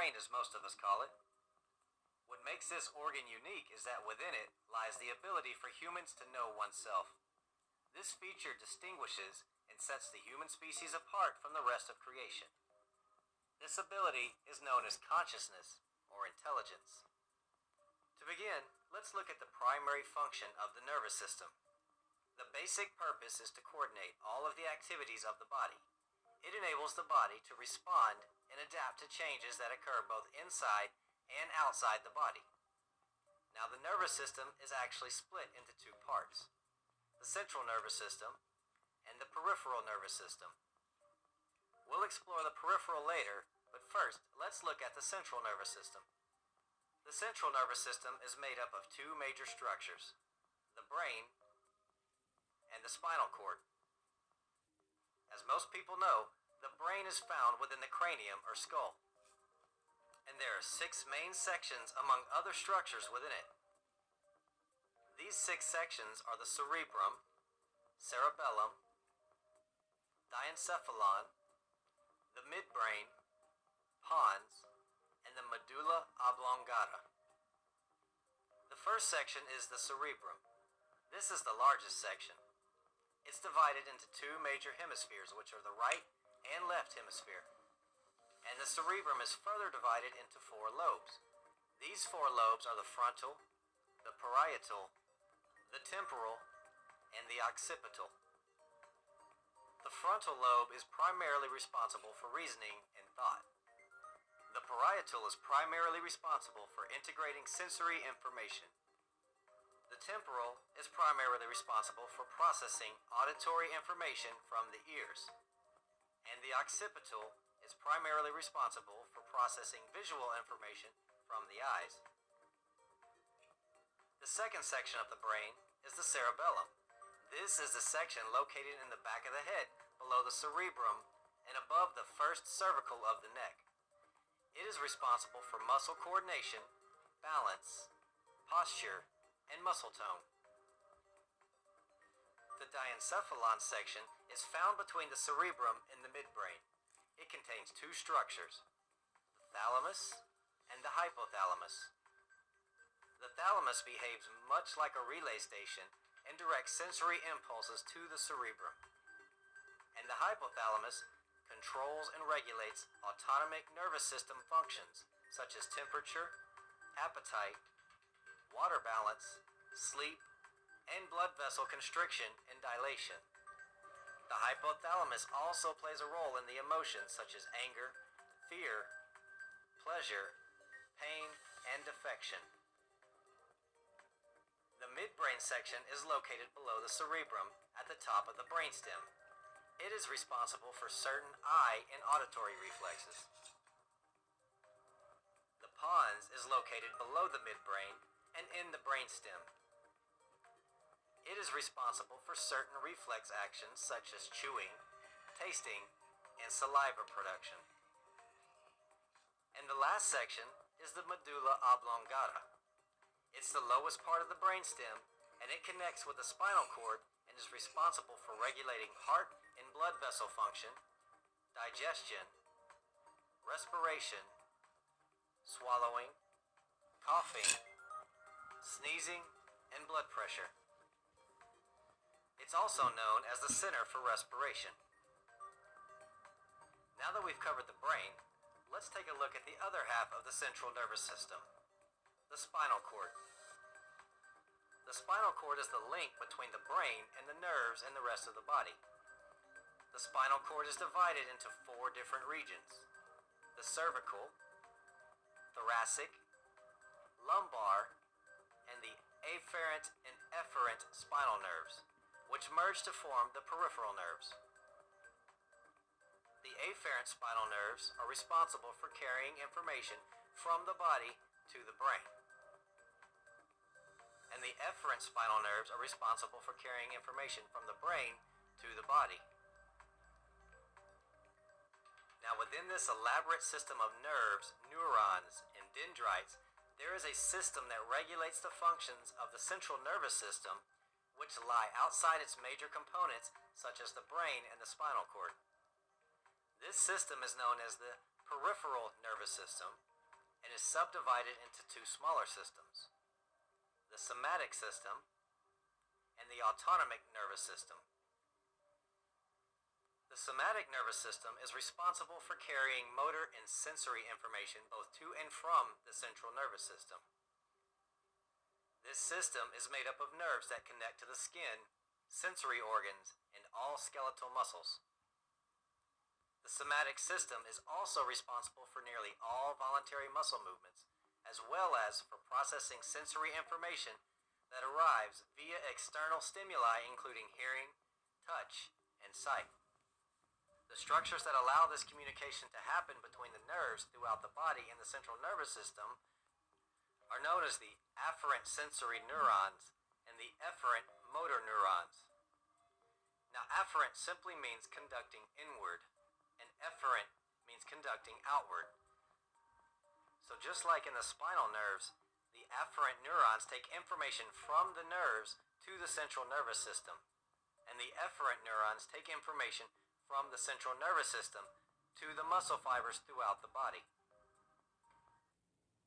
brain, as most of us call it. What makes this organ unique is that within it lies the ability for humans to know oneself. This feature distinguishes and sets the human species apart from the rest of creation. This ability is known as consciousness or intelligence. To begin, let's look at the primary function of the nervous system. The basic purpose is to coordinate all of the activities of the body. It enables the body to respond and adapt to changes that occur both inside and outside the body. Now, the nervous system is actually split into two parts: the central nervous system and the peripheral nervous system. We'll explore the peripheral later, but first, let's look at the central nervous system. The central nervous system is made up of two major structures: the brain and the spinal cord. As most people know, the brain is found within the cranium or skull, and there are 6 main sections among other structures within it. These 6 sections are the cerebrum, cerebellum, diencephalon, the midbrain, pons, and the medulla oblongata. The first section is the cerebrum. This is the largest section. It's divided into 2 major hemispheres, which are the right and left hemisphere. And the cerebrum is further divided into 4 lobes. These 4 lobes are the frontal, the parietal, the temporal, and the occipital. The frontal lobe is primarily responsible for reasoning and thought. The parietal is primarily responsible for integrating sensory information. The temporal is primarily responsible for processing auditory information from the ears. And the occipital is primarily responsible for processing visual information from the eyes. The second section of the brain is the cerebellum. This is the section located in the back of the head, below the cerebrum, and above the first cervical of the neck. It is responsible for muscle coordination, balance, posture, and muscle tone. The diencephalon section is found between the cerebrum and the midbrain. It contains 2 structures: the thalamus and the hypothalamus. The thalamus behaves much like a relay station and directs sensory impulses to the cerebrum. And the hypothalamus controls and regulates autonomic nervous system functions such as temperature, appetite, water balance, sleep, and blood vessel constriction and dilation. The hypothalamus also plays a role in the emotions such as anger, fear, pleasure, pain, and affection. The midbrain section is located below the cerebrum at the top of the brainstem. It is responsible for certain eye and auditory reflexes. The pons is located below the midbrain and in the brainstem. It is responsible for certain reflex actions such as chewing, tasting, and saliva production. And the last section is the medulla oblongata. It's the lowest part of the brainstem, and it connects with the spinal cord and is responsible for regulating heart and blood vessel function, digestion, respiration, swallowing, coughing, sneezing, and blood pressure. It's also known as the center for respiration. Now that we've covered the brain, let's take a look at the other half of the central nervous system, the spinal cord. The spinal cord is the link between the brain and the nerves and the rest of the body. The spinal cord is divided into 4 different regions: the cervical, thoracic, lumbar, and the afferent and efferent spinal nerves, which merge to form the peripheral nerves. The afferent spinal nerves are responsible for carrying information from the body to the brain. And the efferent spinal nerves are responsible for carrying information from the brain to the body. Now, within this elaborate system of nerves, neurons, and dendrites, there is a system that regulates the functions of the central nervous system, which lie outside its major components, such as the brain and the spinal cord. This system is known as the peripheral nervous system and is subdivided into two smaller systems, the somatic system and the autonomic nervous system. The somatic nervous system is responsible for carrying motor and sensory information both to and from the central nervous system. This system is made up of nerves that connect to the skin, sensory organs, and all skeletal muscles. The somatic system is also responsible for nearly all voluntary muscle movements, as well as for processing sensory information that arrives via external stimuli including hearing, touch, and sight. The structures that allow this communication to happen between the nerves throughout the body and the central nervous system are known as the afferent sensory neurons and the efferent motor neurons. Now, afferent simply means conducting inward, and efferent means conducting outward. So just like in the spinal nerves, the afferent neurons take information from the nerves to the central nervous system, and the efferent neurons take information from the central nervous system to the muscle fibers throughout the body.